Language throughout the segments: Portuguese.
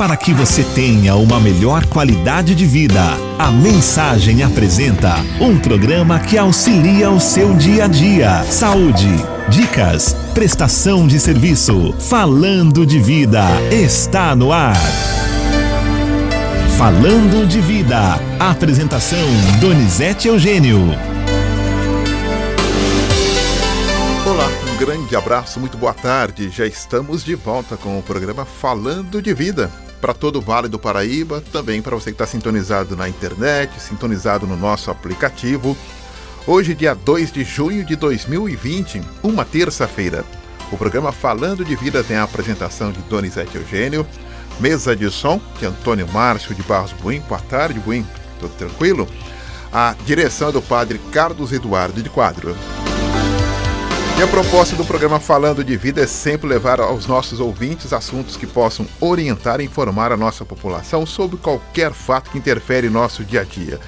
Para que você tenha uma melhor qualidade de vida, a Mensagem apresenta um programa que auxilia o seu dia a dia. Saúde, dicas, prestação de serviço. Falando de Vida está no ar. Falando de Vida. Apresentação Donizete Eugênio. Olá, um grande abraço, muito boa tarde. Já estamos de volta com o programa Falando de Vida. Para todo o Vale do Paraíba, também para você que está sintonizado na internet, sintonizado no nosso aplicativo. Hoje, dia 2 de junho de 2020, uma terça-feira. O programa Falando de Vida tem a apresentação de Donizete Eugênio, mesa de som de Antônio Márcio de Barros Buim. Boa tarde, Buim. Tudo tranquilo? A direção do padre Carlos Eduardo de Quadro. E a proposta do programa Falando de Vida é sempre levar aos nossos ouvintes assuntos que possam orientar e informar a nossa população sobre qualquer fato que interfere em nosso dia a dia.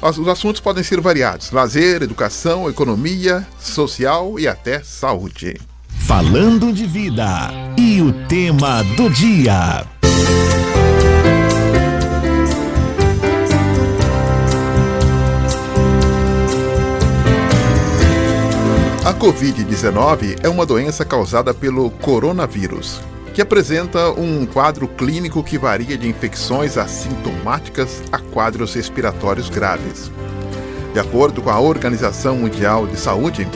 Os assuntos podem ser variados: lazer, educação, economia, social e até saúde. Falando de Vida. E o tema do dia. A Covid-19 é uma doença causada pelo coronavírus, que apresenta um quadro clínico que varia de infecções assintomáticas a quadros respiratórios graves. De acordo com a Organização Mundial de Saúde,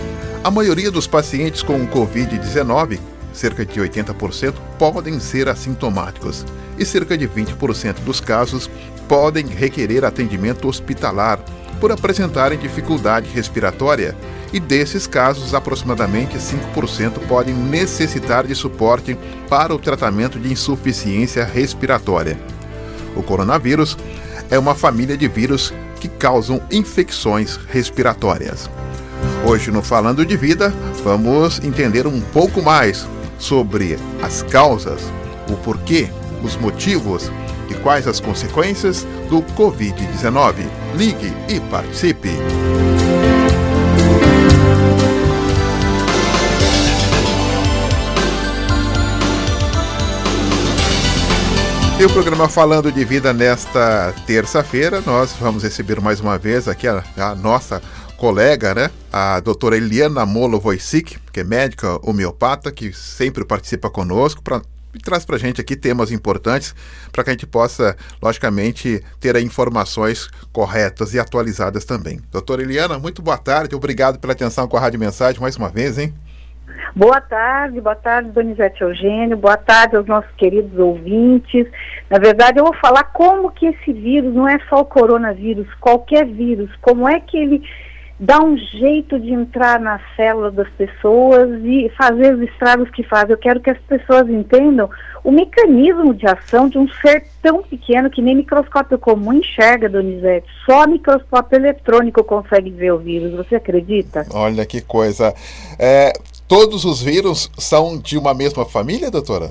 a maioria dos pacientes com Covid-19, cerca de 80%, podem ser assintomáticos e cerca de 20% dos casos podem requerer atendimento hospitalar por apresentarem dificuldade respiratória, e desses casos, aproximadamente 5% podem necessitar de suporte para o tratamento de insuficiência respiratória. O coronavírus é uma família de vírus que causam infecções respiratórias. Hoje, no Falando de Vida, vamos entender um pouco mais sobre as causas, o porquê, os motivos e quais as consequências do Covid-19. Ligue e participe! E o programa Falando de Vida nesta terça-feira, nós vamos receber mais uma vez aqui a nossa colega, né? A doutora Eliana Molo Wojcik, que é médica homeopata, que sempre participa conosco e traz para a gente aqui temas importantes para que a gente possa, logicamente, ter informações corretas e atualizadas também. Doutora Eliana, muito boa tarde, obrigado pela atenção com a Rádio Mensagem mais uma vez, hein? Boa tarde, Donizete Eugênio, boa tarde aos nossos queridos ouvintes. Na verdade, eu vou falar como que esse vírus, não é só o coronavírus, qualquer vírus, como é que ele dá um jeito de entrar na célula das pessoas e fazer os estragos que faz. Eu quero que as pessoas entendam o mecanismo de ação de um ser tão pequeno que nem microscópio comum enxerga, Donizete. Só microscópio eletrônico consegue ver o vírus, você acredita? Olha que coisa. Todos os vírus são de uma mesma família, doutora?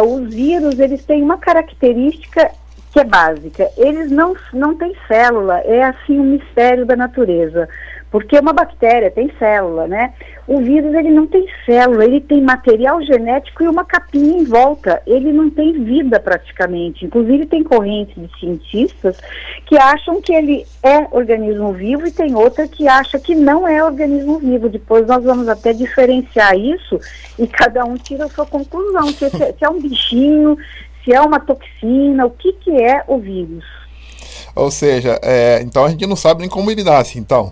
Os vírus, eles têm uma característica que é básica. Eles não têm célula, é assim um mistério da natureza. Porque uma bactéria tem célula, né? O vírus, ele não tem célula, ele tem material genético e uma capinha em volta. Ele não tem vida praticamente. Inclusive tem correntes de cientistas que acham que ele é organismo vivo e tem outra que acha que não é organismo vivo. Depois nós vamos até diferenciar isso e cada um tira a sua conclusão. Se é um bichinho, se é uma toxina, o que é o vírus. Ou seja, então a gente não sabe nem como ele nasce, então.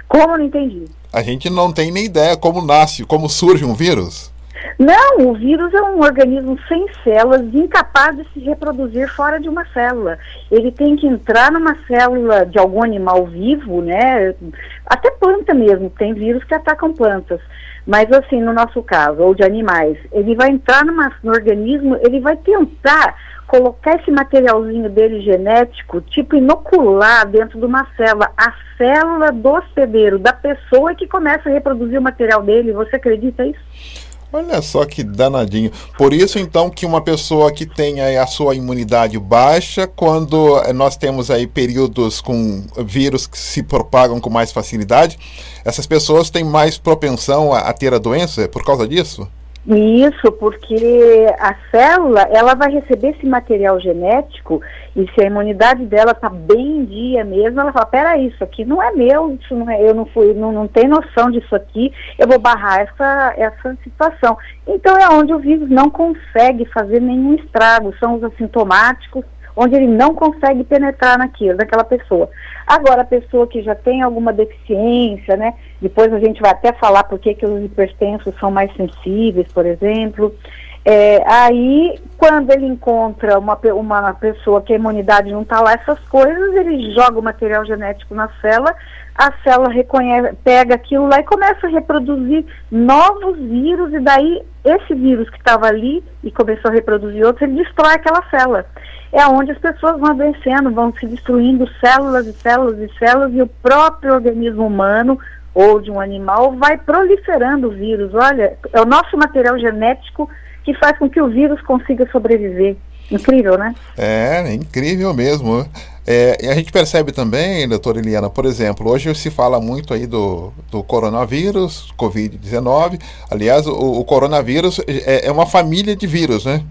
Como? Não entendi. A gente não tem nem ideia como nasce, como surge um vírus. Não, o vírus é um organismo sem células, incapaz de se reproduzir fora de uma célula. Ele tem que entrar numa célula de algum animal vivo, né? Até planta mesmo, tem vírus que atacam plantas. Mas assim, no nosso caso, ou de animais, ele vai entrar no organismo, ele vai tentar colocar esse materialzinho dele genético, tipo inocular dentro de uma célula. A célula do hospedeiro, da pessoa que começa a reproduzir o material dele. Você acredita nisso? Olha só que danadinho. Por isso, então, que uma pessoa que tem aí a sua imunidade baixa, quando nós temos aí períodos com vírus que se propagam com mais facilidade, essas pessoas têm mais propensão a ter a doença por causa disso? Isso, porque a célula, ela vai receber esse material genético e se a imunidade dela está bem em dia mesmo, ela fala, peraí, isso aqui não é meu, isso não é, eu não tenho noção disso aqui, eu vou barrar essa situação. Então é onde o vírus não consegue fazer nenhum estrago, são os assintomáticos, onde ele não consegue penetrar naquela pessoa. Agora, a pessoa que já tem alguma deficiência, né, depois a gente vai até falar por que os hipertensos são mais sensíveis, por exemplo, aí, quando ele encontra uma pessoa que a imunidade não está lá, essas coisas, ele joga o material genético na célula, a célula pega aquilo lá e começa a reproduzir novos vírus, e daí, esse vírus que estava ali e começou a reproduzir outros, ele destrói aquela célula. É onde as pessoas vão adoecendo, vão se destruindo células e células e células, e o próprio organismo humano ou de um animal vai proliferando o vírus. Olha, é o nosso material genético que faz com que o vírus consiga sobreviver. Incrível, né? É, incrível mesmo. E a gente percebe também, doutora Eliana, por exemplo, hoje se fala muito aí do coronavírus, Covid-19. Aliás, o coronavírus é uma família de vírus, né?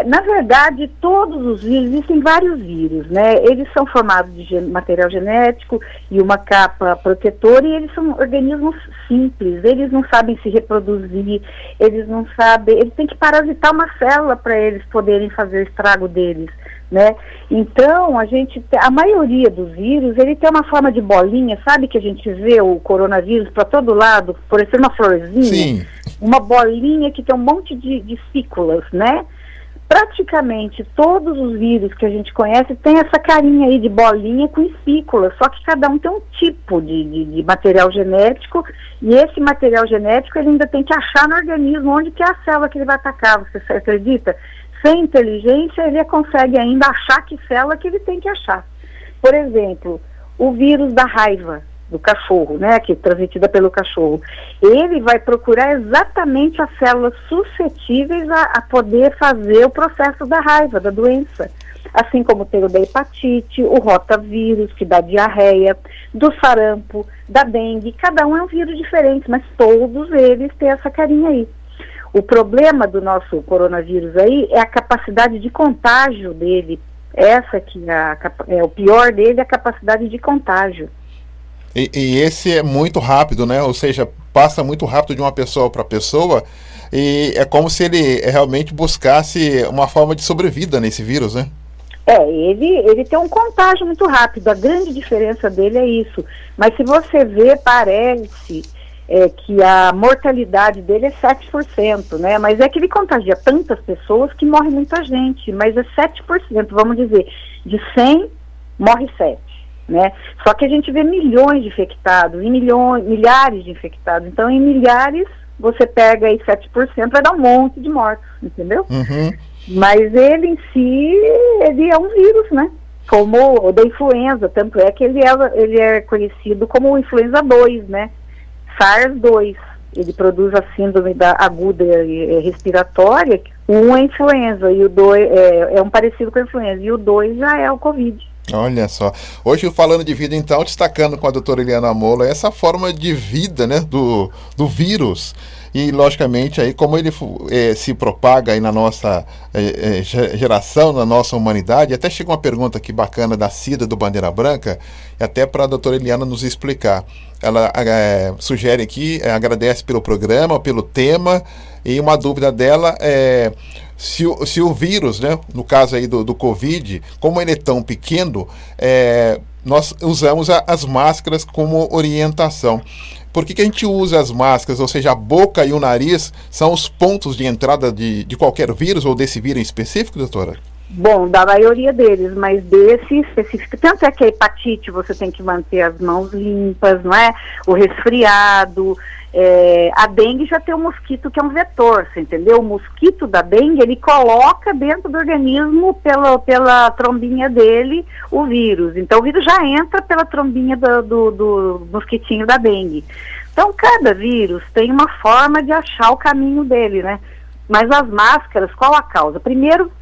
Na verdade, todos os vírus, existem vários vírus, né? Eles são formados de material genético e uma capa protetora, e eles são organismos simples, eles não sabem se reproduzir, eles têm que parasitar uma célula para eles poderem fazer o estrago deles, né? Então, a maioria dos vírus, ele tem uma forma de bolinha, sabe que a gente vê o coronavírus para todo lado, parecendo uma florzinha? Sim. Uma bolinha que tem um monte de espículas, né? Praticamente todos os vírus que a gente conhece tem essa carinha aí de bolinha com espículas, só que cada um tem um tipo de material genético, e esse material genético ele ainda tem que achar no organismo onde que é a célula que ele vai atacar, você acredita? Sem inteligência ele consegue ainda achar que célula que ele tem que achar. Por exemplo, o vírus da raiva do cachorro, né, que é transmitida pelo cachorro, ele vai procurar exatamente as células suscetíveis a poder fazer o processo da raiva, da doença. Assim como tem o da hepatite, o rotavírus, que dá diarreia, do sarampo, da dengue, cada um é um vírus diferente, mas todos eles têm essa carinha aí. O problema do nosso coronavírus aí é a capacidade de contágio dele, essa que é o pior dele, é a capacidade de contágio. E esse é muito rápido, né? Ou seja, passa muito rápido de uma pessoa para pessoa, e é como se ele realmente buscasse uma forma de sobrevida nesse vírus, né? Ele tem um contágio muito rápido, a grande diferença dele é isso. Mas se você vê, parece que a mortalidade dele é 7%, né? Mas é que ele contagia tantas pessoas que morre muita gente, mas é 7%, vamos dizer, de 100 morre 7. Né? Só que a gente vê milhões de infectados, milhares de infectados. Então, em milhares, você pega aí 7%, vai dar um monte de mortos, entendeu? Uhum. Mas ele em si, ele é um vírus, né? Como o da influenza, tanto é que ele é conhecido como o influenza 2, né? SARS-2. Ele produz a síndrome aguda respiratória. Um é influenza, e o 2 é um parecido com a influenza, e o 2 já é o Covid. Olha só. Hoje, falando de vida, então, destacando com a doutora Eliana Mola essa forma de vida, né, do vírus. E, logicamente, aí como ele se propaga aí na nossa geração, na nossa humanidade. Até chega uma pergunta aqui bacana da Cida, do Bandeira Branca, e até para a doutora Eliana nos explicar. Ela sugere aqui, agradece pelo programa, pelo tema, e uma dúvida dela é se o vírus, né, no caso aí do Covid, como ele é tão pequeno, nós usamos as máscaras como orientação. Por que a gente usa as máscaras? Ou seja, a boca e o nariz são os pontos de entrada de qualquer vírus, ou desse vírus em específico, doutora? Bom, da maioria deles, mas desse específico, tanto é que a hepatite você tem que manter as mãos limpas, não é? O resfriado, a dengue já tem um mosquito que é um vetor, você entendeu? O mosquito da dengue, ele coloca dentro do organismo, pela trombinha dele, o vírus. Então o vírus já entra pela trombinha do mosquitinho da dengue. Então cada vírus tem uma forma de achar o caminho dele, né? Mas as máscaras, qual a causa? Primeiro,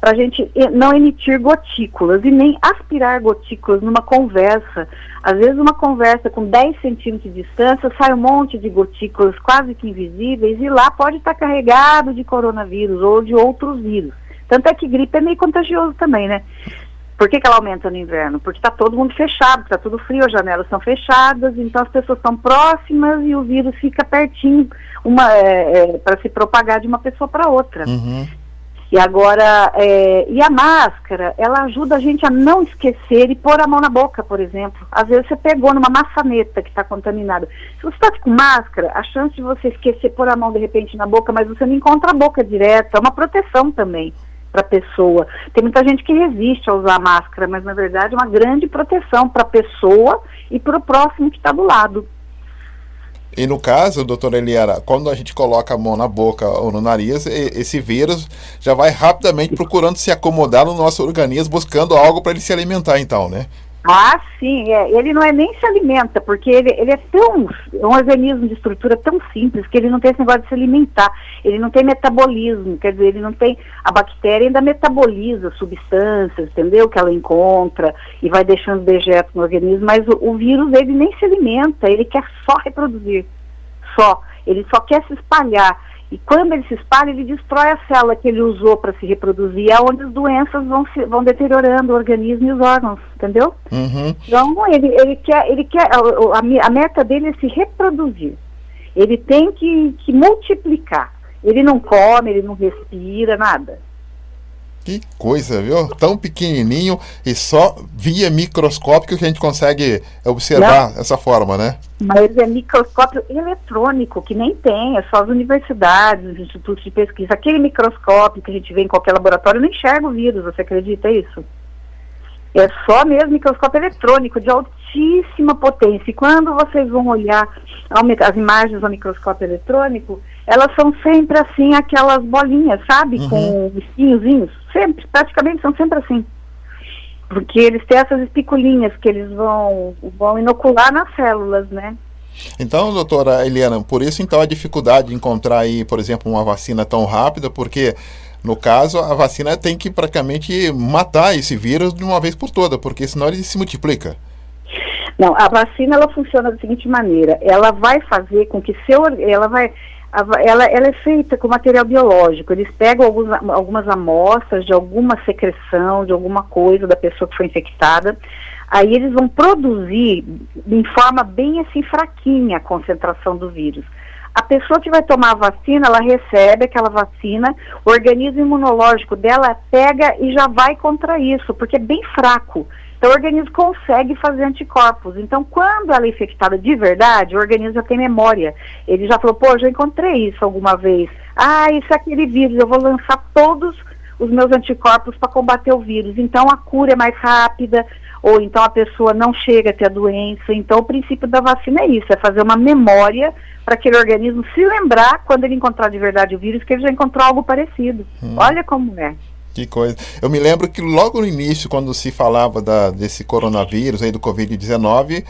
para a gente não emitir gotículas e nem aspirar gotículas numa conversa. Às vezes uma conversa com 10 centímetros de distância sai um monte de gotículas quase que invisíveis e lá pode estar carregado de coronavírus ou de outros vírus. Tanto é que gripe é meio contagioso também, né? Por que ela aumenta no inverno? Porque está todo mundo fechado, está tudo frio, as janelas estão fechadas, então as pessoas estão próximas e o vírus fica pertinho para se propagar de uma pessoa para outra. Uhum. E agora, e a máscara, ela ajuda a gente a não esquecer e pôr a mão na boca, por exemplo. Às vezes você pegou numa maçaneta que está contaminada. Se você está com máscara, a chance de você esquecer pôr a mão de repente na boca, mas você não encontra a boca direta, é uma proteção também para a pessoa. Tem muita gente que resiste a usar máscara, mas na verdade é uma grande proteção para a pessoa e para o próximo que está do lado. E no caso, doutora Eliana, quando a gente coloca a mão na boca ou no nariz, esse vírus já vai rapidamente procurando se acomodar no nosso organismo, buscando algo para ele se alimentar, então, né? Ah, sim, ele não nem se alimenta, porque ele é um organismo de estrutura tão simples que ele não tem esse negócio de se alimentar, ele não tem metabolismo, quer dizer, ele não tem, a bactéria ainda metaboliza substâncias, entendeu, que ela encontra e vai deixando dejetos no organismo, mas o vírus, ele nem se alimenta, ele quer só reproduzir, ele só quer se espalhar. E quando ele se espalha, ele destrói a célula que ele usou para se reproduzir, é onde as doenças vão deteriorando o organismo e os órgãos, entendeu? Uhum. Então, ele quer a meta dele é se reproduzir. Ele tem que multiplicar. Ele não come, ele não respira, nada. Que coisa, viu? Tão pequenininho e só via microscópio que a gente consegue observar essa forma, né? Mas é microscópio eletrônico, que nem tem, é só as universidades, os institutos de pesquisa. Aquele microscópio que a gente vê em qualquer laboratório não enxerga o vírus, você acredita nisso? É só mesmo microscópio eletrônico, de altíssima potência. E quando vocês vão olhar as imagens do microscópio eletrônico, elas são sempre assim, aquelas bolinhas, sabe? Uhum. Com espinhozinhos. Sempre, praticamente são sempre assim. Porque eles têm essas espiculinhas que eles vão inocular nas células, né? Então, doutora Eliana, por isso então a dificuldade de encontrar aí, por exemplo, uma vacina tão rápida, porque no caso a vacina tem que praticamente matar esse vírus de uma vez por toda, porque senão ele se multiplica. Não, a vacina ela funciona da seguinte maneira, ela vai fazer com que ela é feita com material biológico, eles pegam algumas amostras de alguma secreção, de alguma coisa da pessoa que foi infectada, aí eles vão produzir em forma bem assim fraquinha a concentração do vírus. A pessoa que vai tomar a vacina, ela recebe aquela vacina, o organismo imunológico dela pega e já vai contra isso, porque é bem fraco. Então o organismo consegue fazer anticorpos. Então quando ela é infectada de verdade, o organismo já tem memória. Ele já falou, pô, já encontrei isso alguma vez. Ah, isso é aquele vírus, eu vou lançar todos os meus anticorpos para combater o vírus. Então a cura é mais rápida, ou então a pessoa não chega a ter a doença. Então o princípio da vacina é isso, é fazer uma memória para aquele organismo se lembrar, quando ele encontrar de verdade o vírus, que ele já encontrou algo parecido. Olha como é. Que coisa. Eu me lembro que logo no início, quando se falava desse coronavírus, aí do Covid-19,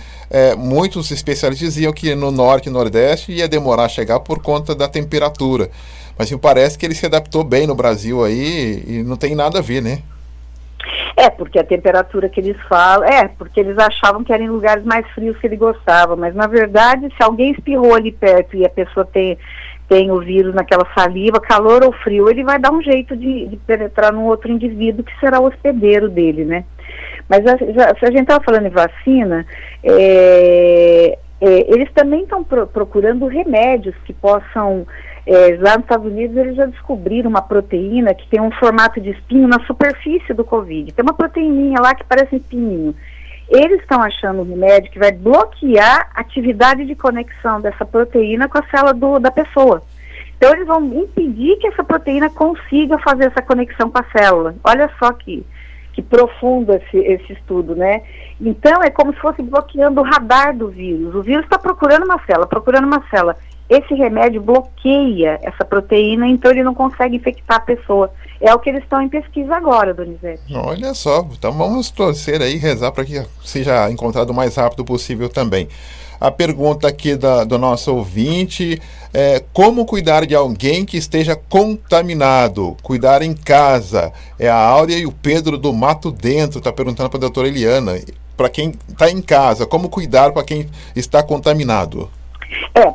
muitos especialistas diziam que no norte e nordeste ia demorar a chegar por conta da temperatura. Mas me parece que ele se adaptou bem no Brasil aí e não tem nada a ver, né? Porque a temperatura que eles falam, porque eles achavam que era em lugares mais frios que ele gostava, mas na verdade, se alguém espirrou ali perto e a pessoa tem o vírus naquela saliva, calor ou frio, ele vai dar um jeito de penetrar num outro indivíduo que será o hospedeiro dele, né? Mas se a gente estava falando em vacina, eles também estão procurando remédios que possam... lá nos Estados Unidos eles já descobriram uma proteína que tem um formato de espinho na superfície do Covid. Tem uma proteininha lá que parece um espinho. Eles estão achando um remédio que vai bloquear a atividade de conexão dessa proteína com a célula da pessoa. Então eles vão impedir que essa proteína consiga fazer essa conexão com a célula. Olha só que profundo esse estudo, né? Então é como se fosse bloqueando o radar do vírus. O vírus está procurando uma célula. esse remédio bloqueia essa proteína, então ele não consegue infectar a pessoa. É o que eles estão em pesquisa agora, Donizete. Olha só, então vamos torcer aí, rezar para que seja encontrado o mais rápido possível também. A pergunta aqui do nosso ouvinte é: como cuidar de alguém que esteja contaminado? Cuidar em casa. É a Áurea e o Pedro do Mato Dentro, está perguntando para a doutora Eliana. Para quem está em casa, como cuidar para quem está contaminado?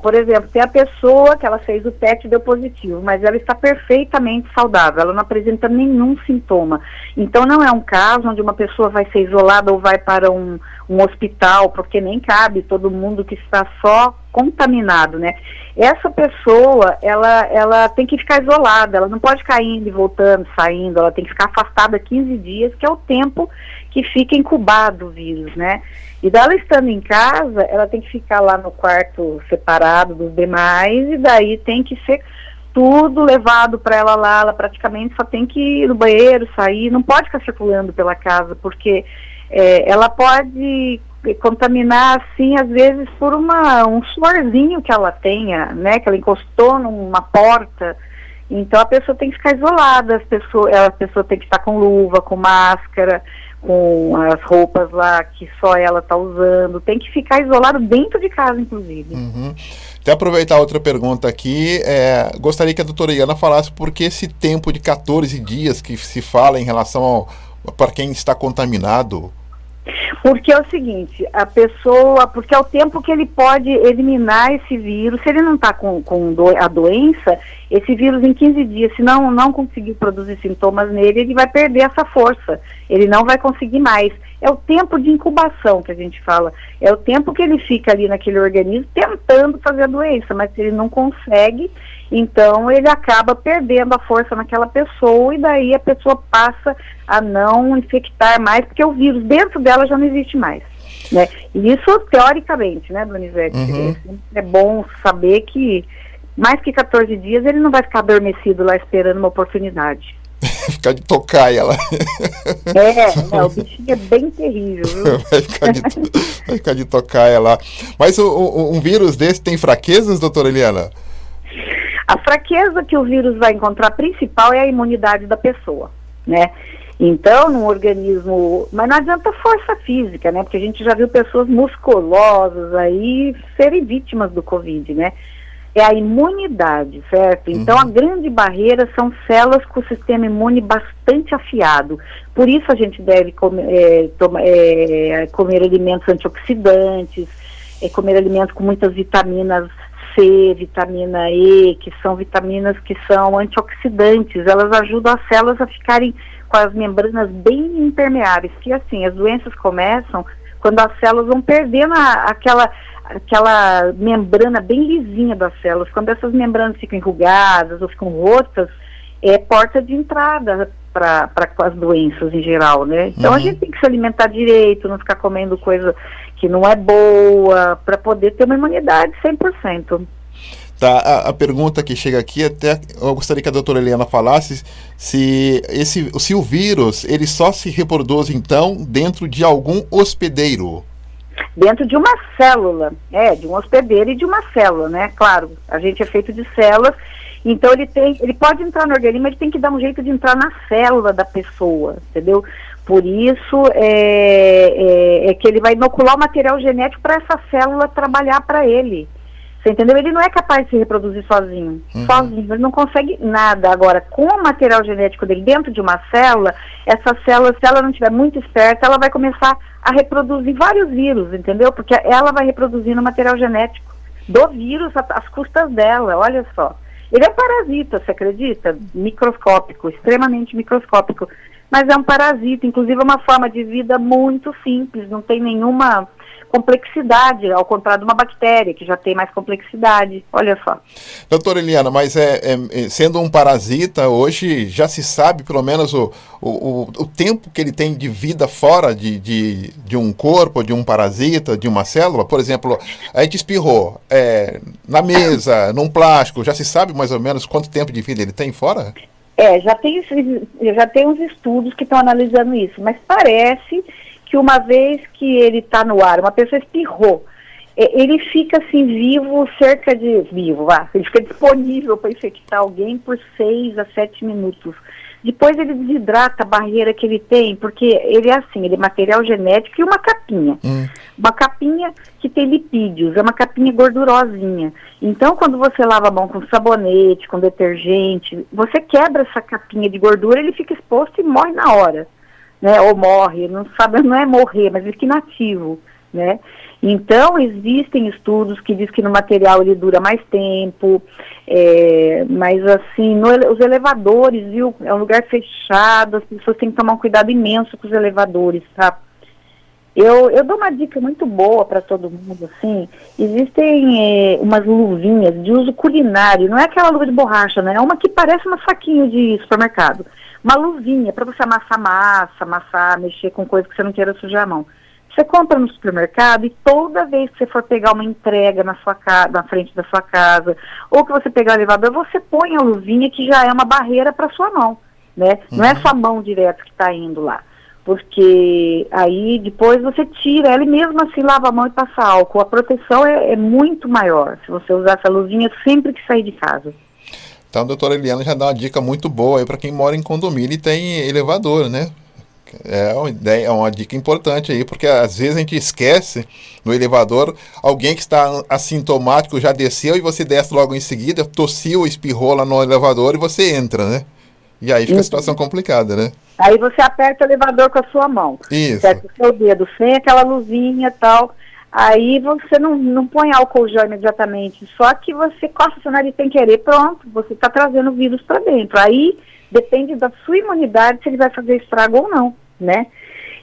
Por exemplo, tem a pessoa que ela fez o teste e deu positivo, mas ela está perfeitamente saudável, ela não apresenta nenhum sintoma. Então não é um caso onde uma pessoa vai ser isolada ou vai para um hospital, porque nem cabe todo mundo que está só contaminado, né? Essa pessoa, ela tem que ficar isolada, ela não pode ficar indo e voltando, saindo, ela tem que ficar afastada 15 dias, que é o tempo que fica incubado o vírus, né? E dela estando em casa, ela tem que ficar lá no quarto separado dos demais, e daí tem que ser tudo levado para ela lá, ela praticamente só tem que ir no banheiro, sair, não pode ficar circulando pela casa, porque ela pode contaminar, assim, às vezes por um suorzinho que ela tenha, né, que ela encostou numa porta. Então a pessoa tem que ficar isolada, a pessoa tem que estar com luva, com máscara, com as roupas lá que só ela está usando, tem que ficar isolado dentro de casa, inclusive. Até aproveitar outra pergunta aqui, gostaria que a doutora Eliana falasse por que esse tempo de 14 dias que se fala em relação para quem está contaminado. Porque é o seguinte, porque é o tempo que ele pode eliminar esse vírus. Se ele não está com a doença, esse vírus em 15 dias, se não conseguir produzir sintomas nele, ele vai perder essa força, ele não vai conseguir mais. É o tempo de incubação que a gente fala, é o tempo que ele fica ali naquele organismo tentando fazer a doença, mas se ele não consegue, então ele acaba perdendo a força naquela pessoa, e daí a pessoa passa a não infectar mais, porque o vírus dentro dela já não existe mais, né? E isso teoricamente, né, Donizete? É bom saber que mais que 14 dias ele não vai ficar adormecido lá esperando uma oportunidade. Ficar de tocaia lá. O bichinho é bem terrível, viu? Vai ficar de tocaia lá. Mas um vírus desse tem fraquezas, doutora Eliana? A fraqueza que o vírus vai encontrar principal é a imunidade da pessoa, né? Então, num organismo... Mas não adianta força física, né? Porque a gente já viu pessoas musculosas aí serem vítimas do Covid, né? É a imunidade, certo? Então, a grande barreira são células com o sistema imune bastante afiado. Por isso a gente deve comer alimentos antioxidantes, comer alimentos com muitas vitaminas C, vitamina E, que são vitaminas que são antioxidantes. Elas ajudam as células a ficarem com as membranas bem impermeáveis, que assim, as doenças começam quando as células vão perdendo aquela membrana bem lisinha das células. Quando essas membranas ficam enrugadas ou ficam rotas, é porta de entrada para as doenças em geral, né? Então a gente tem que se alimentar direito, não ficar comendo coisa que não é boa, para poder ter uma imunidade 100%. Tá, a pergunta que chega aqui, até eu gostaria que a doutora Eliana falasse se o vírus, ele só se reproduz, então, dentro de algum hospedeiro. Dentro de uma célula, de um hospedeiro e de uma célula, né? Claro, a gente é feito de células, então ele pode entrar no organismo, ele tem que dar um jeito de entrar na célula da pessoa, entendeu? Por isso que ele vai inocular o material genético para essa célula trabalhar para ele. Você entendeu? Ele não é capaz de se reproduzir sozinho. Sozinho, ele não consegue nada. Agora, com o material genético dele dentro de uma célula, essa célula, se ela não estiver muito esperta, ela vai começar a reproduzir vários vírus, entendeu? Porque ela vai reproduzindo o material genético do vírus às custas dela, olha só. Ele é um parasita, você acredita? Microscópico, extremamente microscópico. Mas é um parasita, inclusive é uma forma de vida muito simples, não tem nenhuma complexidade, ao contrário de uma bactéria, que já tem mais complexidade. Olha só. Doutora Eliana, mas sendo um parasita, hoje já se sabe, pelo menos, o tempo que ele tem de vida fora de um corpo, de um parasita, de uma célula? Por exemplo, a gente espirrou na mesa, num plástico, já se sabe mais ou menos quanto tempo de vida ele tem fora? Já tem uns estudos que estão analisando isso, mas parece que uma vez que ele está no ar, uma pessoa espirrou, ele fica assim vivo, ele fica disponível para infectar alguém por 6 a 7 minutos. Depois ele desidrata a barreira que ele tem, porque ele é assim, ele é material genético e uma capinha. Uma capinha que tem lipídios, é uma capinha gordurosinha. Então, quando você lava a mão com sabonete, com detergente, você quebra essa capinha de gordura, ele fica exposto e morre na hora, né? Ou morre, não é morrer, mas ele fica inativo, né? Então, existem estudos que dizem que no material ele dura mais tempo, mas assim, os elevadores, viu, é um lugar fechado, as pessoas têm que tomar um cuidado imenso com os elevadores, tá? Eu dou uma dica muito boa para todo mundo, assim, existem umas luvinhas de uso culinário, não é aquela luva de borracha, né? É uma que parece um saquinho de supermercado, uma luvinha para você amassar, mexer com coisa que você não queira sujar a mão. Você compra no supermercado e toda vez que você for pegar uma entrega na frente da sua casa, ou que você pegar o elevador, você põe a luvinha que já é uma barreira para sua mão, né? Não é sua mão direto que está indo lá. Porque aí depois você tira ela e mesmo assim lava a mão e passa álcool. A proteção é muito maior se você usar essa luvinha sempre que sair de casa. Então a doutora Eliana já dá uma dica muito boa aí para quem mora em condomínio e tem elevador, né? É uma dica importante aí, porque às vezes a gente esquece no elevador, alguém que está assintomático já desceu e você desce logo em seguida, tossiu, espirrou lá no elevador e você entra, né? E aí fica a situação complicada, né? Aí você aperta o elevador com a sua mão. Isso. Aperta o seu dedo, sem aquela luzinha e tal. Aí você não põe álcool gel imediatamente, só que você coça seu nariz sem querer, pronto, você está trazendo o vírus para dentro. Aí depende da sua imunidade se ele vai fazer estrago ou não, né?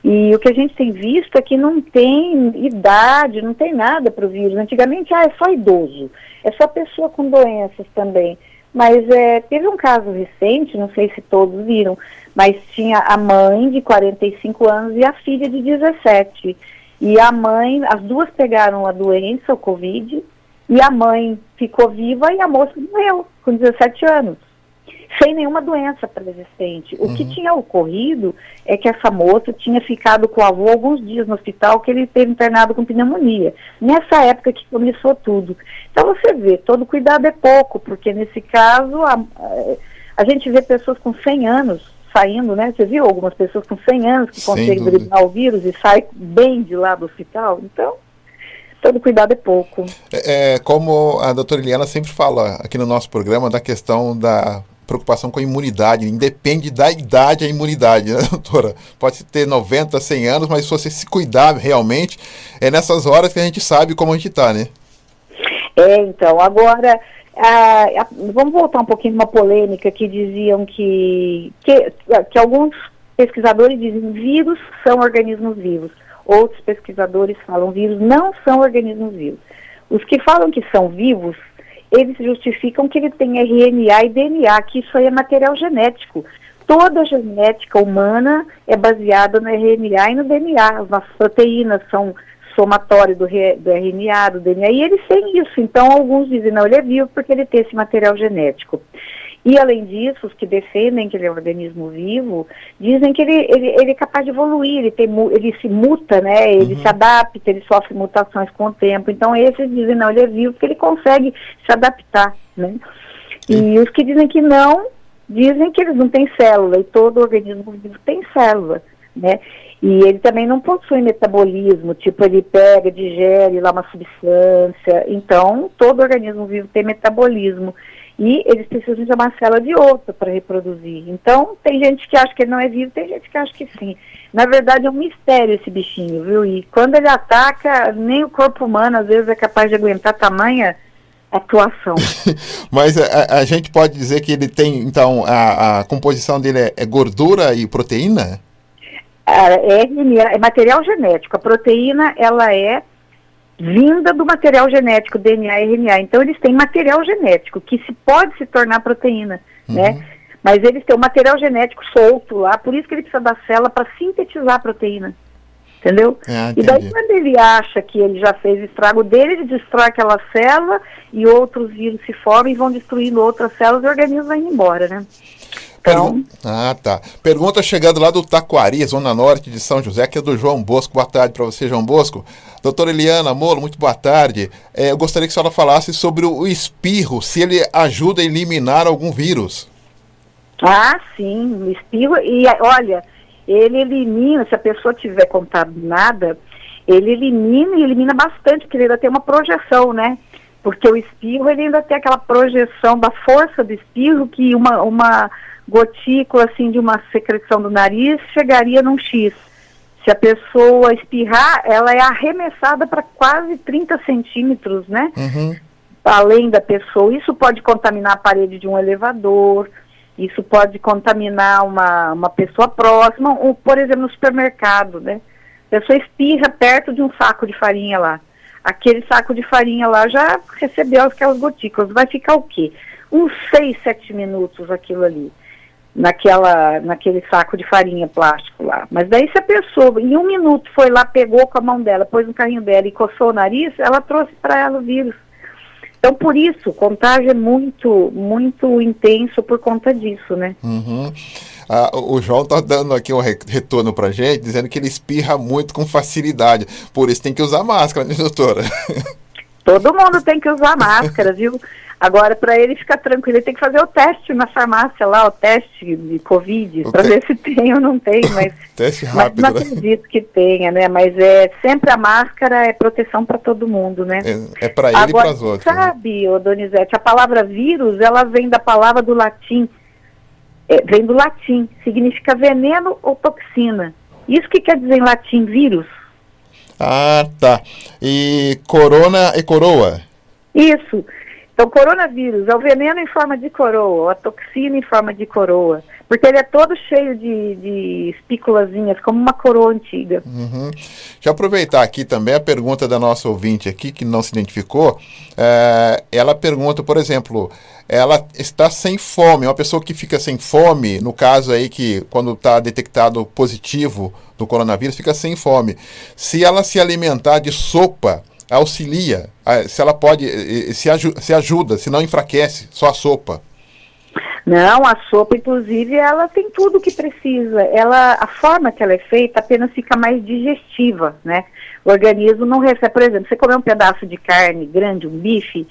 E o que a gente tem visto é que não tem idade, não tem nada para o vírus. Antigamente, é só idoso, é só pessoa com doenças também. Mas teve um caso recente, não sei se todos viram, mas tinha a mãe de 45 anos e a filha de 17. E a mãe, as duas pegaram a doença, o Covid, e a mãe ficou viva e a moça morreu com 17 anos, sem nenhuma doença pré-existente. O que tinha ocorrido é que essa moça tinha ficado com o avô alguns dias no hospital, que ele esteve internado com pneumonia. Nessa época que começou tudo. Então você vê, todo cuidado é pouco, porque nesse caso a gente vê pessoas com 100 anos saindo, né? Você viu algumas pessoas com 100 anos que conseguem driblar o vírus e saem bem de lá do hospital? Então, todo cuidado é pouco. Como a doutora Eliana sempre fala aqui no nosso programa, da questão da preocupação com a imunidade, independe da idade a imunidade, né, doutora? Pode ter 90, 100 anos, mas se você se cuidar realmente, é nessas horas que a gente sabe como a gente está, né? Então, agora, vamos voltar um pouquinho de uma polêmica que diziam que alguns pesquisadores dizem vírus são organismos vivos, outros pesquisadores falam vírus não são organismos vivos. Os que falam que são vivos, eles justificam que ele tem RNA e DNA, que isso aí é material genético. Toda a genética humana é baseada no RNA e no DNA. As nossas proteínas são somatório do RNA, do DNA, e eles têm isso. Então, alguns dizem, não, ele é vivo porque ele tem esse material genético. E, além disso, os que defendem que ele é um organismo vivo, dizem que ele é capaz de evoluir, ele se muta, né? Ele se adapta, ele sofre mutações com o tempo. Então, esses dizem, não, ele é vivo porque ele consegue se adaptar, né? E os que dizem que não, dizem que eles não têm célula, e todo organismo vivo tem célula, né? E ele também não possui metabolismo, tipo, ele pega, digere lá uma substância. Então, todo organismo vivo tem metabolismo. E eles precisam de uma célula de outra para reproduzir. Então, tem gente que acha que ele não é vivo, tem gente que acha que sim. Na verdade, é um mistério esse bichinho, viu? E quando ele ataca, nem o corpo humano, às vezes, é capaz de aguentar tamanha atuação. Mas a gente pode dizer que ele tem, então, a composição dele é gordura e proteína? É material genético. A proteína, ela é vinda do material genético, DNA e RNA. Então, eles têm material genético, que pode se tornar proteína, né? Mas eles têm o material genético solto lá, por isso que ele precisa da célula para sintetizar a proteína. Entendeu? E daí, quando ele acha que ele já fez estrago dele, ele destrói aquela célula e outros vírus se formam e vão destruindo outras células e o organismo vai indo embora, né? Então... Tá. Pergunta chegando lá do Taquari, Zona Norte de São José, que é do João Bosco. Boa tarde para você, João Bosco. Doutora Eliana Molo, muito boa tarde. Eu gostaria que a senhora falasse sobre o espirro, se ele ajuda a eliminar algum vírus. Ah, sim, o espirro, e olha, ele elimina, se a pessoa tiver contaminada, ele elimina bastante, porque ele ainda tem uma projeção, né? Porque o espirro, ele ainda tem aquela projeção da força do espirro, que uma gotícula, assim, de uma secreção do nariz chegaria num X. Se a pessoa espirrar, ela é arremessada para quase 30 centímetros, né? Além da pessoa. Isso pode contaminar a parede de um elevador, isso pode contaminar uma pessoa próxima, ou, por exemplo, no supermercado, né? A pessoa espirra perto de um saco de farinha lá. Aquele saco de farinha lá já recebeu aquelas gotículas. Vai ficar o quê? Uns 6, 7 minutos aquilo ali, naquele saco de farinha plástico lá. Mas daí se a pessoa, em 1 minuto, foi lá, pegou com a mão dela, pôs no carrinho dela e coçou o nariz, ela trouxe para ela o vírus. Então, por isso, o contágio é muito, muito intenso por conta disso, né? O João está dando aqui um retorno para a gente, dizendo que ele espirra muito com facilidade. Por isso tem que usar máscara, né, doutora? Todo mundo tem que usar máscara, viu? Agora, para ele ficar tranquilo, ele tem que fazer o teste na farmácia lá, o teste de Covid, para ver se tem ou não tem, mas... Teste rápido, mas não acredito que tenha, né? Mas sempre a máscara é proteção para todo mundo, né? É para ele. Agora, e para os outros. Sabe, ô Donizete, a palavra vírus, ela vem da palavra do latim, vem do latim, significa veneno ou toxina. Isso que quer dizer em latim, vírus? Ah, tá. E corona e coroa? Isso. Então, coronavírus é o veneno em forma de coroa, a toxina em forma de coroa, porque ele é todo cheio de espículazinhas, como uma coroa antiga. Deixa eu aproveitar aqui também a pergunta da nossa ouvinte aqui, que não se identificou. Ela pergunta, por exemplo, ela está sem fome, uma pessoa que fica sem fome, no caso aí que quando está detectado positivo do coronavírus, fica sem fome. Se ela se alimentar de sopa, auxilia, se ela pode, se ajuda, se não enfraquece, só a sopa. Não, a sopa, inclusive, ela tem tudo o que precisa. A forma que ela é feita apenas fica mais digestiva, né? O organismo não recebe, por exemplo, você comer um pedaço de carne grande, um bife,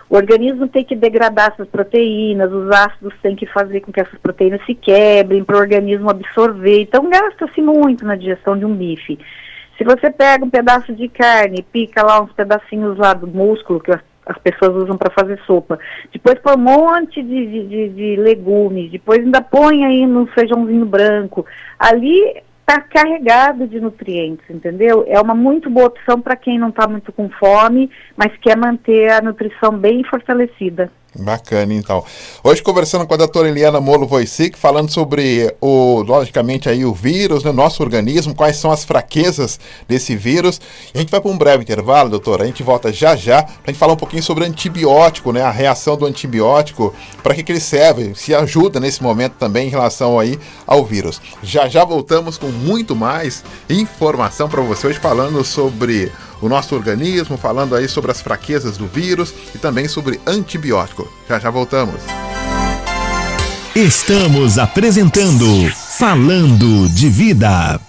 o organismo tem que degradar essas proteínas, os ácidos têm que fazer com que essas proteínas se quebrem para o organismo absorver. Então, gasta-se muito na digestão de um bife. Se você pega um pedaço de carne, pica lá uns pedacinhos lá do músculo que as pessoas usam para fazer sopa, depois põe um monte de legumes, depois ainda põe aí no feijãozinho branco, ali está carregado de nutrientes, entendeu? É uma muito boa opção para quem não está muito com fome, mas quer manter a nutrição bem fortalecida. Bacana, então. Hoje conversando com a doutora Eliana Molo Wojcik, falando sobre, logicamente, aí o vírus, né, nosso organismo, quais são as fraquezas desse vírus. A gente vai para um breve intervalo, doutora, a gente volta já para a gente falar um pouquinho sobre antibiótico, né, a reação do antibiótico, para que ele serve, se ajuda nesse momento também em relação aí ao vírus. Já voltamos com muito mais informação para você hoje, falando sobre o nosso organismo, falando aí sobre as fraquezas do vírus e também sobre antibiótico. Já voltamos. Estamos apresentando Falando de Vida.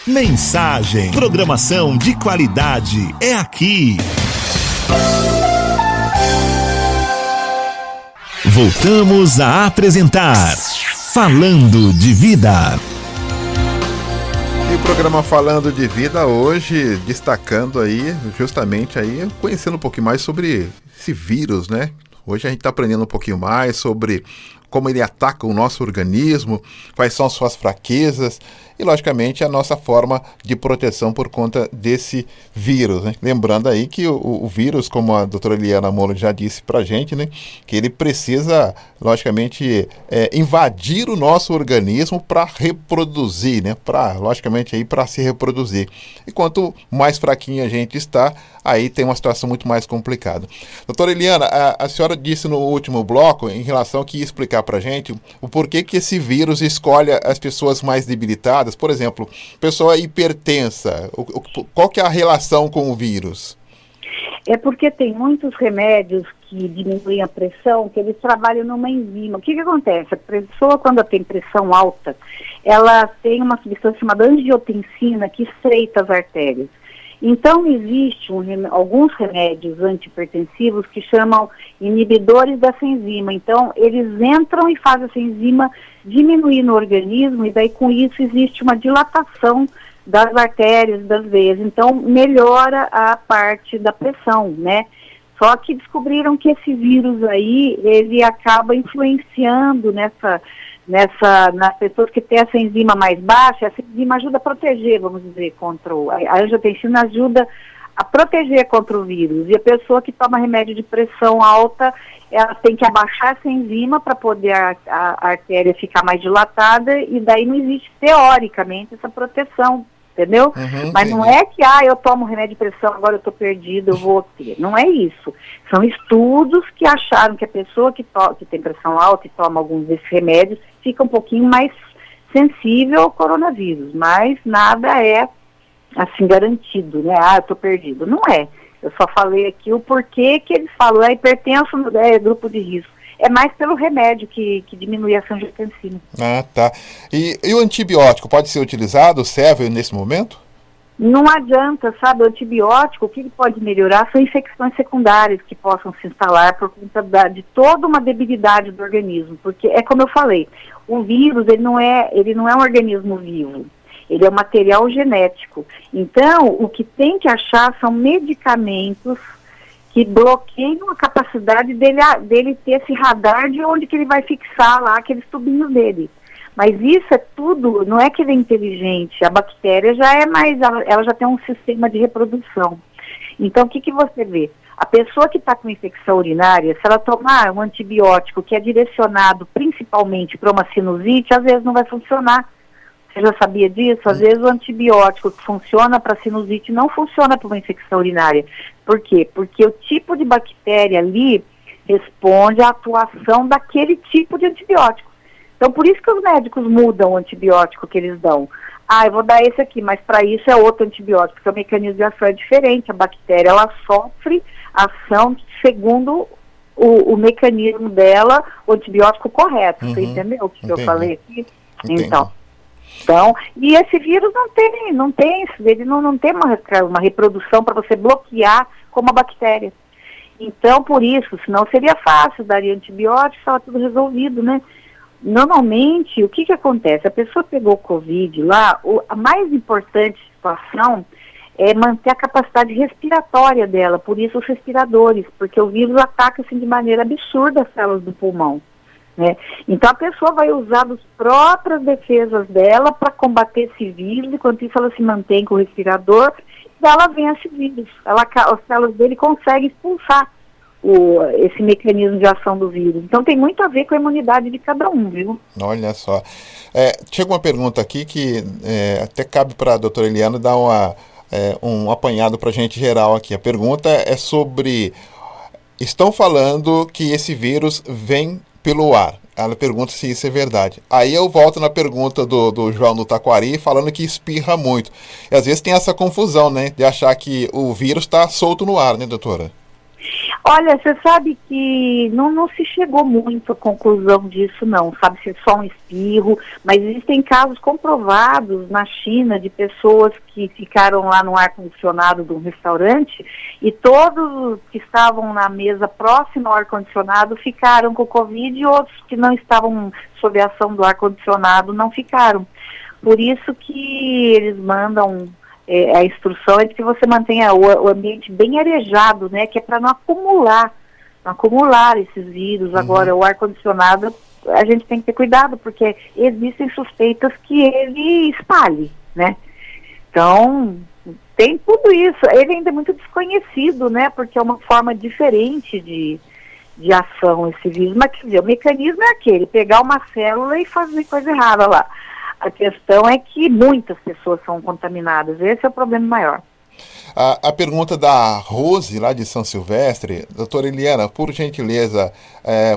Mensagem, programação de qualidade é aqui. Voltamos a apresentar Falando de Vida. E o programa Falando de Vida hoje destacando aí, justamente aí, conhecendo um pouquinho mais sobre esse vírus, né? Hoje a gente está aprendendo um pouquinho mais sobre como ele ataca o nosso organismo, quais são as suas fraquezas e, logicamente, a nossa forma de proteção por conta desse vírus, né? Lembrando aí que o vírus, como a doutora Eliana Molo já disse pra gente, né, que ele precisa, logicamente, invadir o nosso organismo para reproduzir, né? Logicamente, aí para se reproduzir. E quanto mais fraquinho a gente está, aí tem uma situação muito mais complicada. Doutora Eliana, a senhora disse no último bloco, em relação que ia explicar pra gente o porquê que esse vírus escolhe as pessoas mais debilitadas. Por exemplo, pessoa hipertensa, qual que é a relação com o vírus? É porque tem muitos remédios que diminuem a pressão, que eles trabalham numa enzima. O que acontece? A pessoa, quando tem pressão alta, ela tem uma substância chamada angiotensina que estreita as artérias. Então, existe alguns remédios antihipertensivos que chamam inibidores dessa enzima. Então, eles entram e fazem essa enzima diminuir no organismo, e daí com isso existe uma dilatação das artérias, das veias. Então, melhora a parte da pressão, né? Só que descobriram que esse vírus aí, ele acaba influenciando nas pessoas que têm essa enzima mais baixa. Essa enzima ajuda a proteger, vamos dizer, contra a angiotensina ajuda a proteger contra o vírus. E a pessoa que toma remédio de pressão alta, ela tem que abaixar essa enzima para poder a artéria ficar mais dilatada, e daí não existe, teoricamente, essa proteção, entendeu? Mas não é que, eu tomo remédio de pressão, agora eu estou perdido, eu vou ter. Não é isso. São estudos que acharam que a pessoa que tem pressão alta e toma alguns desses remédios fica um pouquinho mais sensível ao coronavírus, mas nada é, assim, garantido, né? Eu estou perdido. Não é. Eu só falei aqui o porquê que eles falam, hipertenso, grupo de risco. É mais pelo remédio que diminui a angiotensina. Ah, tá. E o antibiótico pode ser utilizado, serve nesse momento? Não adianta, sabe? O antibiótico, o que ele pode melhorar são infecções secundárias que possam se instalar por conta de toda uma debilidade do organismo. Porque, é como eu falei, o vírus, ele não é um organismo vivo. Ele é um material genético. Então, o que tem que achar são medicamentos que bloqueiam a capacidade dele ter esse radar de onde que ele vai fixar lá aqueles tubinhos dele. Mas isso é tudo, não é que ele é inteligente, a bactéria já é mais, ela já tem um sistema de reprodução. Então, o que você vê? A pessoa que está com infecção urinária, se ela tomar um antibiótico que é direcionado principalmente para uma sinusite, às vezes não vai funcionar. Você já sabia disso? Às vezes o antibiótico que funciona para sinusite não funciona para uma infecção urinária. Por quê? Porque o tipo de bactéria ali responde à atuação daquele tipo de antibiótico. Então, por isso que os médicos mudam o antibiótico que eles dão. Eu vou dar esse aqui, mas para isso é outro antibiótico, porque o mecanismo de ação é diferente. A bactéria, ela sofre ação segundo o mecanismo dela, o antibiótico correto. Você entendeu o que eu falei aqui? Entendi. Então, e esse vírus ele não tem uma reprodução para você bloquear como a bactéria. Então, por isso, senão seria fácil, daria antibiótico, estava tudo resolvido, né? Normalmente, o que acontece? A pessoa pegou Covid lá, a mais importante situação é manter a capacidade respiratória dela, por isso os respiradores, porque o vírus ataca assim, de maneira absurda as células do pulmão. Né? Então a pessoa vai usar as próprias defesas dela para combater esse vírus, enquanto isso ela se mantém com o respirador, e ela vence o vírus. As células dele conseguem expulsar esse mecanismo de ação do vírus. Então tem muito a ver com a imunidade de cada um, viu? Olha só. Chega uma pergunta aqui que até cabe para a doutora Eliana dar um apanhado para a gente geral aqui. A pergunta é sobre... Estão falando que esse vírus vem pelo ar. Ela pergunta se isso é verdade. Aí eu volto na pergunta do João do Taquari, falando que espirra muito. E às vezes tem essa confusão, né? De achar que o vírus está solto no ar, né, doutora? Olha, você sabe que não se chegou muito à conclusão disso, não. Sabe se é só um espirro, mas existem casos comprovados na China de pessoas que ficaram lá no ar-condicionado de um restaurante e todos que estavam na mesa próxima ao ar-condicionado ficaram com Covid e outros que não estavam sob a ação do ar-condicionado não ficaram. Por isso que eles mandam... a instrução é de que você mantenha o ambiente bem arejado, né? Que é para não acumular esses vírus. Agora, o ar-condicionado, a gente tem que ter cuidado, porque existem suspeitas que ele espalhe, né? Então, tem tudo isso. Ele ainda é muito desconhecido, né? Porque é uma forma diferente de ação, esse vírus. Mas, quer dizer, o mecanismo é aquele, pegar uma célula e fazer coisa errada lá. A questão é que muitas pessoas são contaminadas. Esse é o problema maior. A pergunta da Rose, lá de São Silvestre. Doutora Eliana, por gentileza,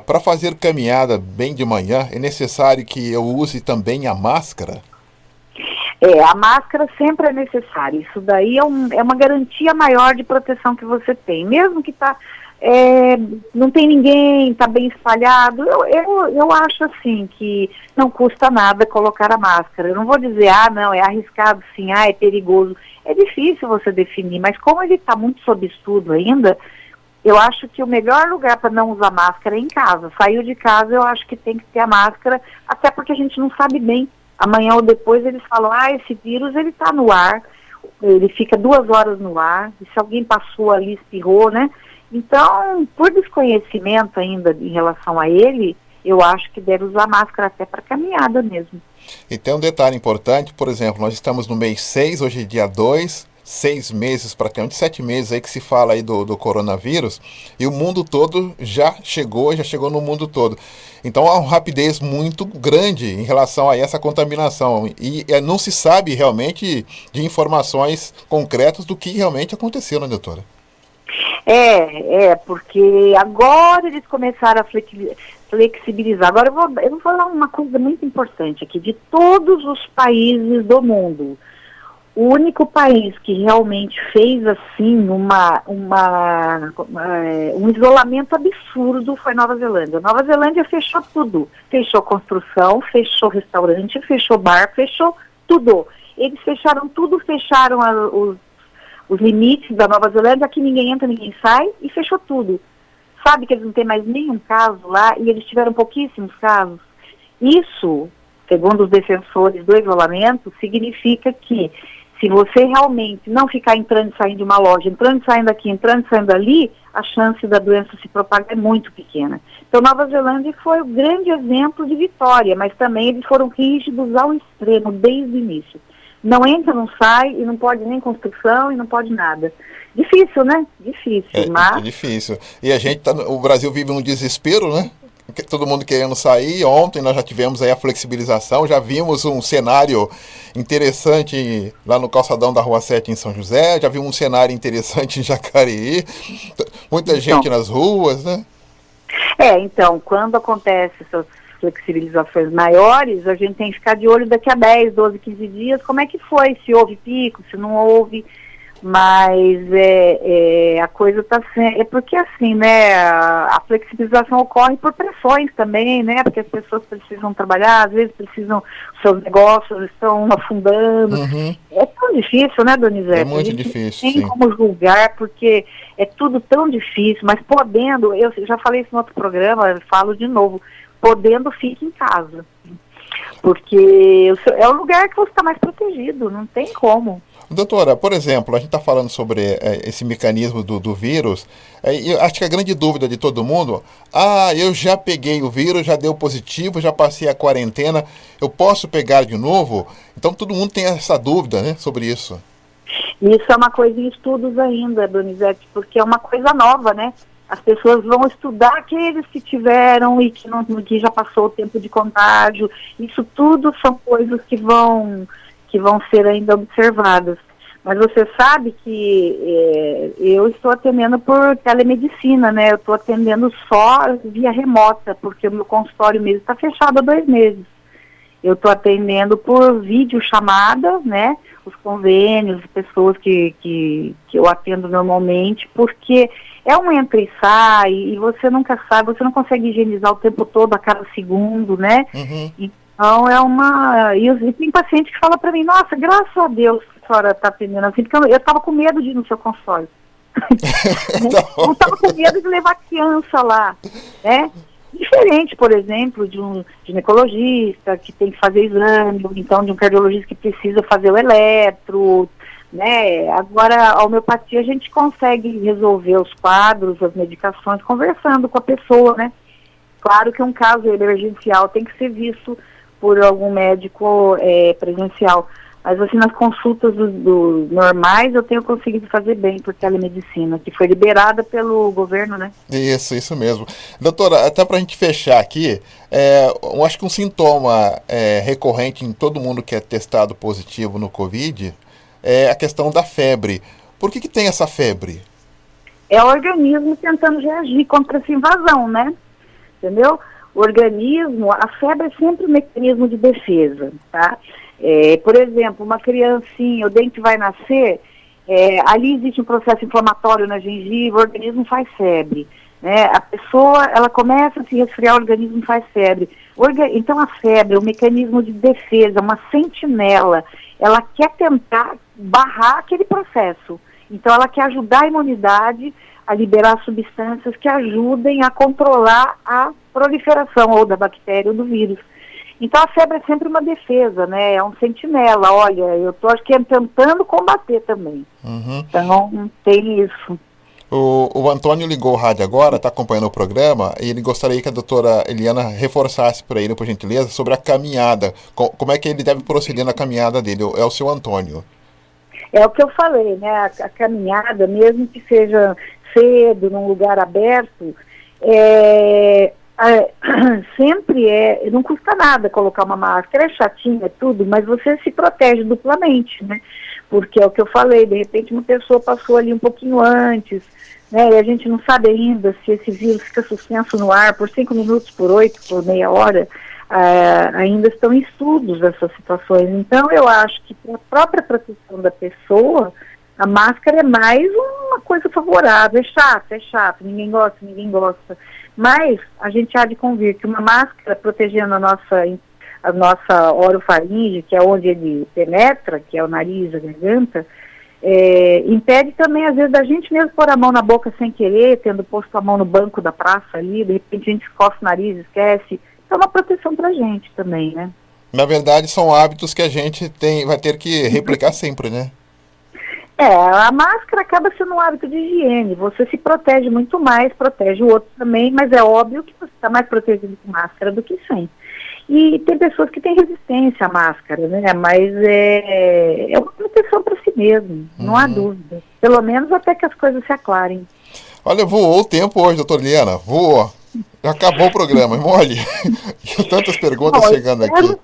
para fazer caminhada bem de manhã, é necessário que eu use também a máscara? A máscara sempre é necessária. Isso daí é uma garantia maior de proteção que você tem. Mesmo que não tem ninguém, está bem espalhado, eu acho assim que não custa nada colocar a máscara. Eu não vou dizer, não, é arriscado sim, é perigoso. É difícil você definir, mas como ele está muito sob estudo ainda, eu acho que o melhor lugar para não usar máscara é em casa. Saiu de casa, eu acho que tem que ter a máscara, até porque a gente não sabe bem. Amanhã ou depois eles falam, esse vírus ele está no ar, ele fica 2 horas no ar, e se alguém passou ali, espirrou, né? Então, por desconhecimento ainda em relação a ele, eu acho que deve usar máscara até para caminhada mesmo. E tem um detalhe importante, por exemplo, nós estamos no mês 6, hoje é dia 2, 6 meses, praticamente 7 meses aí que se fala aí do coronavírus, e o mundo todo já chegou no mundo todo. Então há uma rapidez muito grande em relação a essa contaminação, e não se sabe realmente de informações concretas do que realmente aconteceu, né, doutora? Porque agora eles começaram a flexibilizar. Agora eu vou falar uma coisa muito importante aqui, de todos os países do mundo. O único país que realmente fez assim um isolamento absurdo foi Nova Zelândia. Nova Zelândia fechou tudo. Fechou construção, fechou restaurante, fechou bar, fechou tudo. Eles fecharam tudo, fecharam os limites da Nova Zelândia, aqui ninguém entra, ninguém sai, e fechou tudo. Sabe que eles não têm mais nenhum caso lá, e eles tiveram pouquíssimos casos. Isso, segundo os defensores do isolamento, significa que se você realmente não ficar entrando e saindo de uma loja, entrando e saindo aqui, entrando e saindo ali, a chance da doença se propagar é muito pequena. Então, Nova Zelândia foi o grande exemplo de vitória, mas também eles foram rígidos ao extremo, desde o início. Não entra, não sai, e não pode nem construção, e não pode nada. Difícil, né? Difícil, mas... É difícil. E o Brasil vive um desespero, né? Todo mundo querendo sair. Ontem nós já tivemos aí a flexibilização, já vimos um cenário interessante lá no calçadão da Rua 7 em São José, já vimos um cenário interessante em Jacareí, muita gente nas ruas, né? Então, quando acontece essas flexibilizações maiores, a gente tem que ficar de olho daqui a 10, 12, 15 dias, como é que foi, se houve pico, se não houve, mas a coisa está sendo, porque assim, né, a flexibilização ocorre por pressões também, né, porque as pessoas precisam trabalhar, às vezes precisam, seus negócios estão afundando, É tão difícil, né, Donizete? É muito difícil, tem como julgar, porque é tudo tão difícil, mas podendo, eu já falei isso no outro programa, eu falo de novo, podendo, fique em casa, porque é o lugar que você está mais protegido, não tem como. Doutora, por exemplo, a gente está falando sobre esse mecanismo do vírus, eu acho que a grande dúvida de todo mundo, eu já peguei o vírus, já deu positivo, já passei a quarentena, eu posso pegar de novo? Então todo mundo tem essa dúvida, né, sobre isso. Isso é uma coisa em estudos ainda, Donizete, porque é uma coisa nova, né? As pessoas vão estudar aqueles que tiveram e que já passou o tempo de contágio. Isso tudo são coisas que vão ser ainda observadas. Mas você sabe que eu estou atendendo por telemedicina, né? Eu estou atendendo só via remota, porque o meu consultório mesmo está fechado há 2 meses. Eu estou atendendo por videochamada, né? Os convênios, pessoas que eu atendo normalmente, porque é um entra e sai, e você nunca sabe, você não consegue higienizar o tempo todo, a cada segundo, né? Então e tem paciente que fala para mim, nossa, graças a Deus que a senhora está atendendo assim, porque eu estava com medo de ir no seu consultório. Eu estava com medo de levar criança lá, né? Diferente, por exemplo, de um ginecologista que tem que fazer exame, ou então de um cardiologista que precisa fazer o eletro, né? Agora, a homeopatia a gente consegue resolver os quadros, as medicações, conversando com a pessoa, né? Claro que um caso emergencial tem que ser visto por algum médico presencial, mas assim, nas consultas normais eu tenho conseguido fazer bem por telemedicina, que foi liberada pelo governo, né? Isso mesmo. Doutora, até para a gente fechar aqui, eu acho que um sintoma recorrente em todo mundo que é testado positivo no Covid é a questão da febre. Por que tem essa febre? É o organismo tentando reagir contra essa invasão, né? Entendeu? O organismo, a febre é sempre um mecanismo de defesa, tá? Por exemplo, uma criancinha, o dente vai nascer, ali existe um processo inflamatório na gengiva, o organismo faz febre. Né? A pessoa, ela começa a se resfriar, o organismo faz febre. Então a febre é um mecanismo de defesa, uma sentinela. Ela quer tentar barrar aquele processo. Então ela quer ajudar a imunidade a liberar substâncias que ajudem a controlar a proliferação ou da bactéria ou do vírus. Então a febre é sempre uma defesa, né? É um sentinela. Olha, eu estou tentando combater também. Então tem isso. O Antônio ligou o rádio agora, está acompanhando o programa, e ele gostaria que a doutora Eliana reforçasse para ele, por gentileza, sobre a caminhada. Como é que ele deve proceder na caminhada dele? É o seu Antônio. É o que eu falei, né? A caminhada, mesmo que seja cedo, num lugar aberto, sempre não custa nada colocar uma máscara, é chatinho, é tudo, mas você se protege duplamente, né? Porque é o que eu falei, de repente uma pessoa passou ali um pouquinho antes, né? E a gente não sabe ainda se esse vírus fica suspenso no ar por 5 minutos, por 8, por meia hora. Ainda estão em estudos essas situações. Então eu acho que para a própria proteção da pessoa, a máscara é mais uma coisa favorável. É chato, ninguém gosta. Mas a gente há de convir que uma máscara protegendo a nossa orofaringe, que é onde ele penetra, que é o nariz, a garganta, impede também, às vezes, da gente mesmo pôr a mão na boca sem querer, tendo posto a mão no banco da praça ali, de repente a gente coça o nariz, esquece. É uma proteção pra gente também, né? Na verdade, são hábitos que a gente vai ter que replicar sempre, né? A máscara acaba sendo um hábito de higiene. Você se protege muito mais, protege o outro também, mas é óbvio que você está mais protegido com máscara do que sem. E tem pessoas que têm resistência à máscara, né? Mas é uma proteção para si mesmo, não há dúvida. Pelo menos até que as coisas se aclarem. Olha, voou o tempo hoje, doutora Eliana, voou. Já acabou o programa, mole. Tantas perguntas chegando aqui.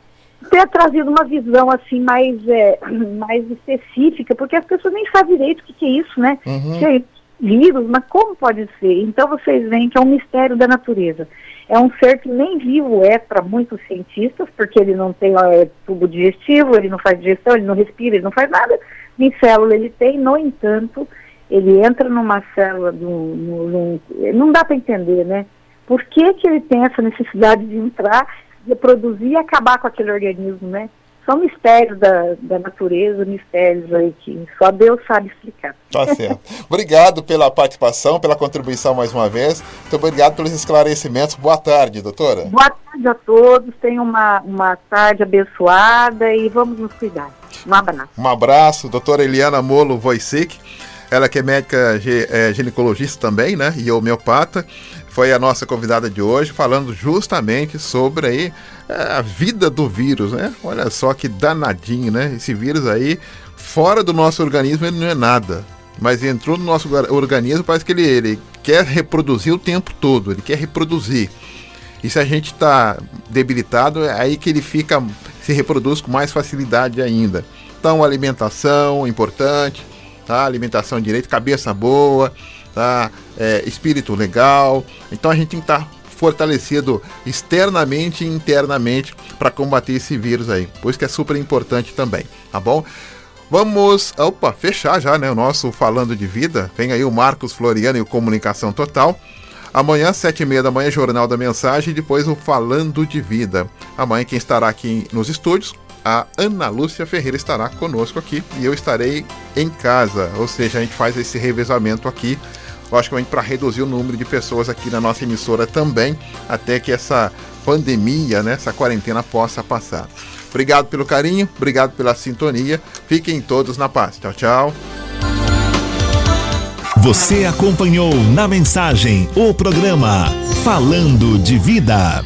Ter trazido uma visão assim mais específica, porque as pessoas nem sabem direito o que é isso, né? É vírus, mas como pode ser? Então vocês veem que é um mistério da natureza. É um ser que nem vivo é para muitos cientistas, porque ele não tem tubo digestivo, ele não faz digestão, ele não respira, ele não faz nada. Nem célula ele tem, no entanto, ele entra numa célula, não dá para entender, né? Por que ele tem essa necessidade de entrar, reproduzir e acabar com aquele organismo, né? São mistérios da natureza, mistérios aí que só Deus sabe explicar. Tá certo. Obrigado pela participação, pela contribuição mais uma vez. Muito obrigado pelos esclarecimentos. Boa tarde, doutora. Boa tarde a todos. Tenham uma tarde abençoada e vamos nos cuidar. Um abraço. Um abraço, doutora Eliana Molo Wojcik. Ela que é médica ginecologista também, né? E homeopata. Foi a nossa convidada de hoje, falando justamente sobre aí a vida do vírus, né? Olha só que danadinho, né? Esse vírus aí, fora do nosso organismo, ele não é nada. Mas entrou no nosso organismo, parece que ele quer reproduzir o tempo todo, ele quer reproduzir. E se a gente está debilitado, é aí que ele se reproduz com mais facilidade ainda. Então, alimentação importante, tá? Alimentação direito, cabeça boa, tá? Espírito legal. Então a gente tem que estar fortalecido externamente e internamente para combater esse vírus aí. Por isso que é super importante também, tá bom? Vamos, fechar já, né, o nosso Falando de Vida. Vem aí o Marcos Floriano e o Comunicação Total. Amanhã, 7h30 da manhã, Jornal da Mensagem e depois o Falando de Vida. Amanhã quem estará aqui nos estúdios, a Ana Lúcia Ferreira estará conosco aqui e eu estarei em casa, ou seja, a gente faz esse revezamento aqui, logicamente para reduzir o número de pessoas aqui na nossa emissora também, até que essa pandemia, né, essa quarentena possa passar. Obrigado pelo carinho, obrigado pela sintonia, fiquem todos na paz. Tchau, tchau. Você acompanhou na Mensagem o programa Falando de Vida.